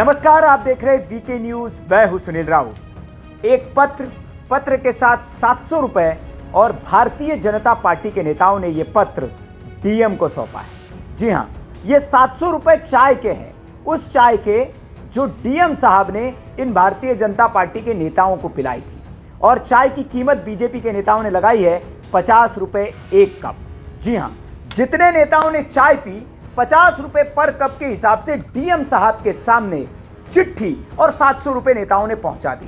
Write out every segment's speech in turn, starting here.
नमस्कार, आप देख रहे हैं वीके न्यूज। मैं हूं सुनील राउत। एक पत्र के साथ 700 रुपए और भारतीय जनता पार्टी के नेताओं ने यह पत्र डीएम को सौंपा है। जी हां, ये 700 रुपए चाय के हैं, उस चाय के जो डीएम साहब ने इन भारतीय जनता पार्टी के नेताओं को पिलाई थी। और चाय की कीमत बीजेपी के नेताओं ने लगाई है 50 रुपए एक कप। जी हां, जितने नेताओं ने चाय पी 50 रुपए पर कप के हिसाब से डीएम साहब के सामने चिट्ठी और 700 रुपए नेताओं ने पहुंचा दी।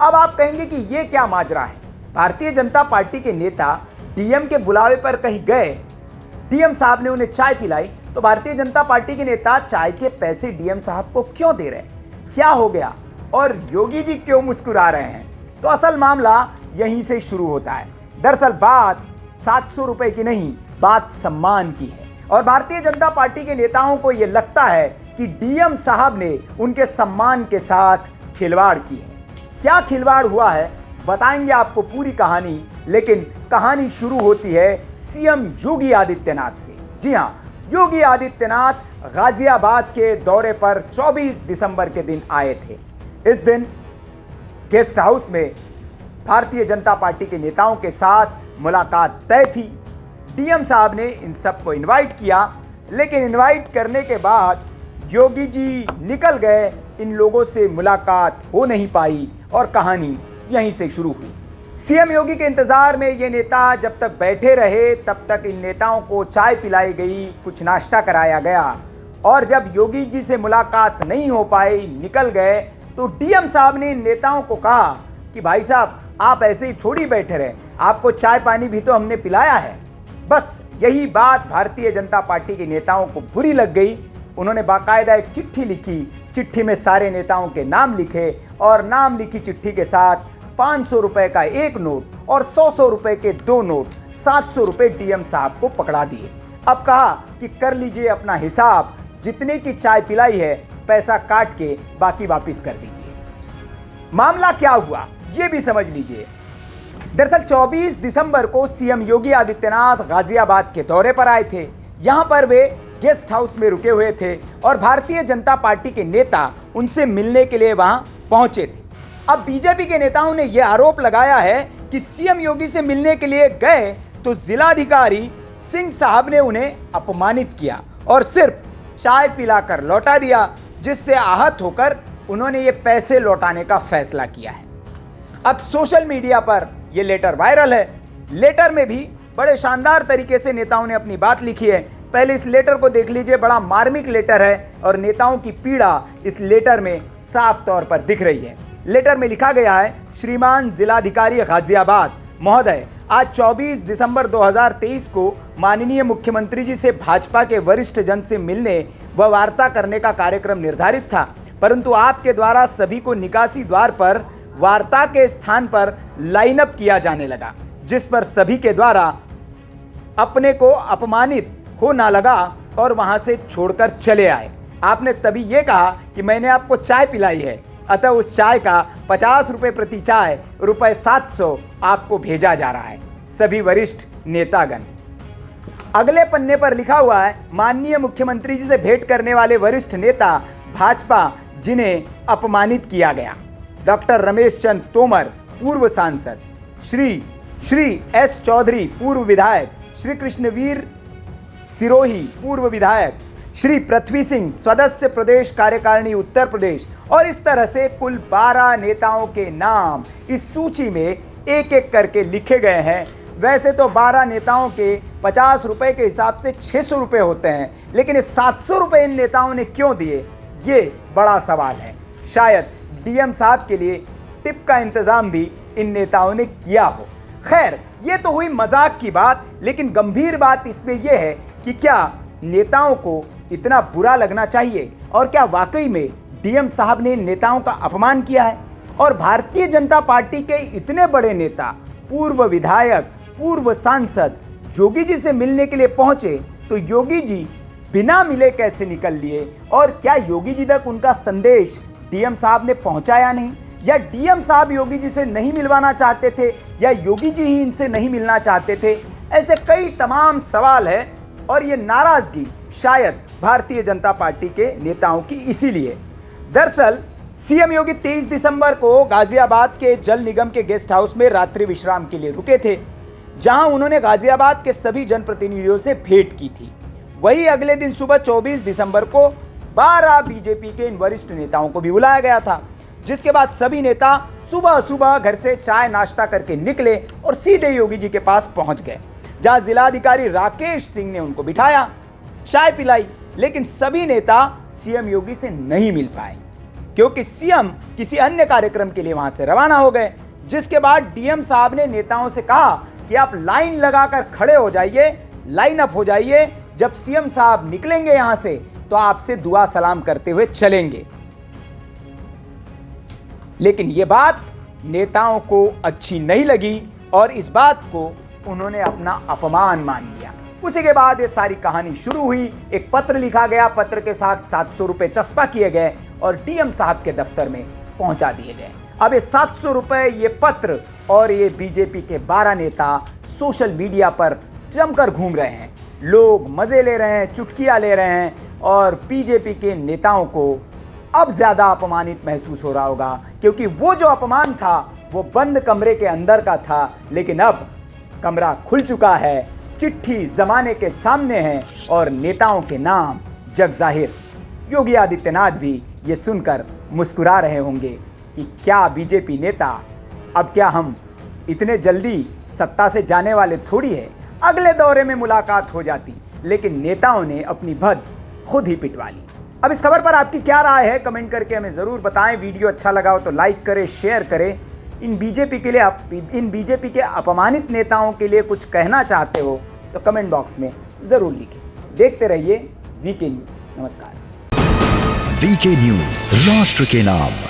अब आप कहेंगे कि यह क्या माजरा है? भारतीय जनता पार्टी के नेता डीएम के बुलावे पर कहीं गए, डीएम साहब ने उन्हें चाय पिलाई, तो भारतीय जनता पार्टी के नेता चाय के पैसे डीएम साहब को क्यों दे रहे? क्या हो गया? और योगी जी क्यों मुस्कुरा रहे हैं? तो असल मामला यहीं से शुरू होता है। दरअसल बात 700 रुपए की नहीं, बात सम्मान की है। और भारतीय जनता पार्टी के नेताओं को यह लगता है कि डीएम साहब ने उनके सम्मान के साथ खिलवाड़ की है। क्या खिलवाड़ हुआ है बताएंगे आपको पूरी कहानी, लेकिन कहानी शुरू होती है सीएम योगी आदित्यनाथ से। जी हां, योगी आदित्यनाथ गाजियाबाद के दौरे पर 24 दिसंबर के दिन आए थे। इस दिन गेस्ट हाउस में भारतीय जनता पार्टी के नेताओं के साथ मुलाकात तय थी। डीएम साहब ने इन सबको इनवाइट किया, लेकिन इनवाइट करने के बाद योगी जी निकल गए। इन लोगों से मुलाकात हो नहीं पाई और कहानी यहीं से शुरू हुई। सीएम योगी के इंतजार में ये नेता जब तक बैठे रहे, तब तक इन नेताओं को चाय पिलाई गई, कुछ नाश्ता कराया गया। और जब योगी जी से मुलाकात नहीं हो पाई, निकल गए, तो डीएम साहब ने इन नेताओं को कहा कि भाई साहब, आप ऐसे ही थोड़ी बैठे रहे, आपको चाय पानी भी तो हमने पिलाया है। बस यही बात भारतीय जनता पार्टी के नेताओं को बुरी लग गई। उन्होंने बाकायदा एक चिट्ठी लिखी, चिट्ठी में सारे नेताओं के नाम लिखे और नाम लिखी चिट्ठी के साथ 500 रुपए का एक नोट और 100 रुपए के 2 नोट 700 रुपए डीएम साहब को पकड़ा दिए। अब कहा कि कर लीजिए अपना हिसाब, जितने की चाय पिलाई है पैसा काट के बाकी वापिस कर दीजिए। मामला क्या हुआ ये भी समझ लीजिए। दरअसल 24 दिसंबर को सीएम योगी आदित्यनाथ गाजियाबाद के दौरे पर आए थे। यहां पर वे गेस्ट हाउस में रुके हुए थे और भारतीय जनता पार्टी के नेता उनसे मिलने के लिए वहां पहुंचे थे। अब बीजेपी के नेताओं ने यह आरोप लगाया है कि सीएम योगी से मिलने के लिए गए तो जिलाधिकारी सिंह साहब ने उन्हें अपमानित किया और सिर्फ चाय पिलाकर लौटा दिया, जिससे आहत होकर उन्होंने ये पैसे लौटाने का फैसला किया है। अब सोशल मीडिया पर यह लेटर वायरल है। लेटर में भी बड़े शानदार तरीके से नेताओं ने अपनी बात लिखी है। पहले इस लेटर को देख लीजिए, बड़ा मार्मिक लेटर है और नेताओं की पीड़ा इस लेटर में साफ तौर पर दिख रही है। लेटर में लिखा गया है, श्रीमान जिलाधिकारी गाजियाबाद महोदय, आज 24 दिसंबर 2023 को माननीय मुख्यमंत्री जी से भाजपा के वरिष्ठ जन से मिलने व वार्ता करने का कार्यक्रम निर्धारित था, परंतु आपके द्वारा सभी को निकासी द्वार पर वार्ता के स्थान पर लाइनअप किया जाने लगा, जिस पर सभी के द्वारा अपने को अपमानित हो ना लगा और वहां से छोड़कर चले आए। आपने तभी यह कहा कि मैंने आपको चाय पिलाई है, अतः उस चाय का 50 रुपये प्रति चाय रुपये 700 आपको भेजा जा रहा है। सभी वरिष्ठ नेतागण। अगले पन्ने पर लिखा हुआ है, माननीय मुख्यमंत्री जी से भेंट करने वाले वरिष्ठ नेता भाजपा जिन्हें अपमानित किया गया, डॉक्टर रमेश चंद तोमर पूर्व सांसद, श्री एस चौधरी पूर्व विधायक, श्री कृष्णवीर सिरोही पूर्व विधायक, श्री पृथ्वी सिंह सदस्य प्रदेश कार्यकारिणी उत्तर प्रदेश, और इस तरह से कुल 12 नेताओं के नाम इस सूची में एक एक करके लिखे गए हैं। वैसे तो 12 नेताओं के 50 रुपए के हिसाब से 600 रुपए होते हैं, लेकिन ये 700 रुपए इन नेताओं ने क्यों दिए, ये बड़ा सवाल है। शायद डीएम साहब के लिए टिप का इंतजाम भी इन नेताओं ने किया हो। खैर, ये तो हुई मजाक की बात, लेकिन गंभीर बात इसमें यह है कि क्या नेताओं को इतना बुरा लगना चाहिए और क्या वाकई में डीएम साहब ने नेताओं का अपमान किया है? और भारतीय जनता पार्टी के इतने बड़े नेता, पूर्व विधायक, पूर्व सांसद योगी जी से मिलने के लिए पहुंचे, तो योगी जी बिना मिले कैसे निकल लिए? और क्या योगी जी तक उनका संदेश डीएम साहब ने पहुंचाया नहीं, या डीएम साहब योगी जी से नहीं मिलवाना चाहते थे, या योगी जी ही इनसे नहीं मिलना चाहते थे? ऐसे कई तमाम सवाल है और ये नाराजगी शायद भारतीय जनता पार्टी के नेताओं की इसीलिए। दरअसल सीएम योगी 23 दिसंबर को गाजियाबाद के जल निगम के गेस्ट हाउस में रात्रि विश्राम के लिए रुके थे, जहां उन्होंने गाजियाबाद के सभी जनप्रतिनिधियों से भेंट की थी। वहीं अगले दिन सुबह 24 दिसंबर को 12 बीजेपी के इन वरिष्ठ नेताओं को भी बुलाया गया था, जिसके बाद सभी नेता सुबह सुबह घर से चाय नाश्ता करके निकले और सीधे योगी जी के पास पहुंच गए, जहां जिलाधिकारी राकेश सिंह ने उनको बिठाया, चाय पिलाई। लेकिन सभी नेता सीएम योगी से नहीं मिल पाए, क्योंकि सीएम किसी अन्य कार्यक्रम के लिए वहां से रवाना हो गए। जिसके बाद डीएम साहब ने नेताओं से कहा कि आप लाइन लगाकर खड़े हो जाइए, लाइन अप हो जाइए, जब सीएम साहब निकलेंगे यहां से तो आपसे दुआ सलाम करते हुए चलेंगे। लेकिन यह बात नेताओं को अच्छी नहीं लगी और इस बात को उन्होंने अपना अपमान मान लिया। उसी के बाद ये सारी कहानी शुरू हुई। एक पत्र लिखा गया, पत्र के साथ 700 रुपए चस्पा किए गए और डीएम साहब के दफ्तर में पहुंचा दिए गए। अब ये 700 रुपए, ये पत्र और ये बीजेपी के 12 नेता सोशल मीडिया पर जमकर घूम रहे हैं। लोग मजे ले रहे हैं, चुटकियां ले रहे हैं और बीजेपी के नेताओं को अब ज्यादा अपमानित महसूस हो रहा होगा, क्योंकि वो जो अपमान था वो बंद कमरे के अंदर का था, लेकिन अब कमरा खुल चुका है, चिट्ठी जमाने के सामने है और नेताओं के नाम जग जाहिर। योगी आदित्यनाथ भी ये सुनकर मुस्कुरा रहे होंगे कि क्या बीजेपी नेता, अब क्या हम इतने जल्दी सत्ता से जाने वाले थोड़ी है। अगले दौरे में मुलाकात हो जाती, लेकिन नेताओं ने अपनी भद खुद ही पिटवा ली। अब इस खबर पर आपकी क्या राय है, कमेंट करके हमें ज़रूर बताएं। वीडियो अच्छा लगा हो तो लाइक करें, शेयर करें। इन बीजेपी के अपमानित नेताओं के लिए कुछ कहना चाहते हो तो कमेंट बॉक्स में ज़रूर लिखें। देखते रहिए वीके न्यूज़। नमस्कार। वीके न्यूज़, राष्ट्र के नाम।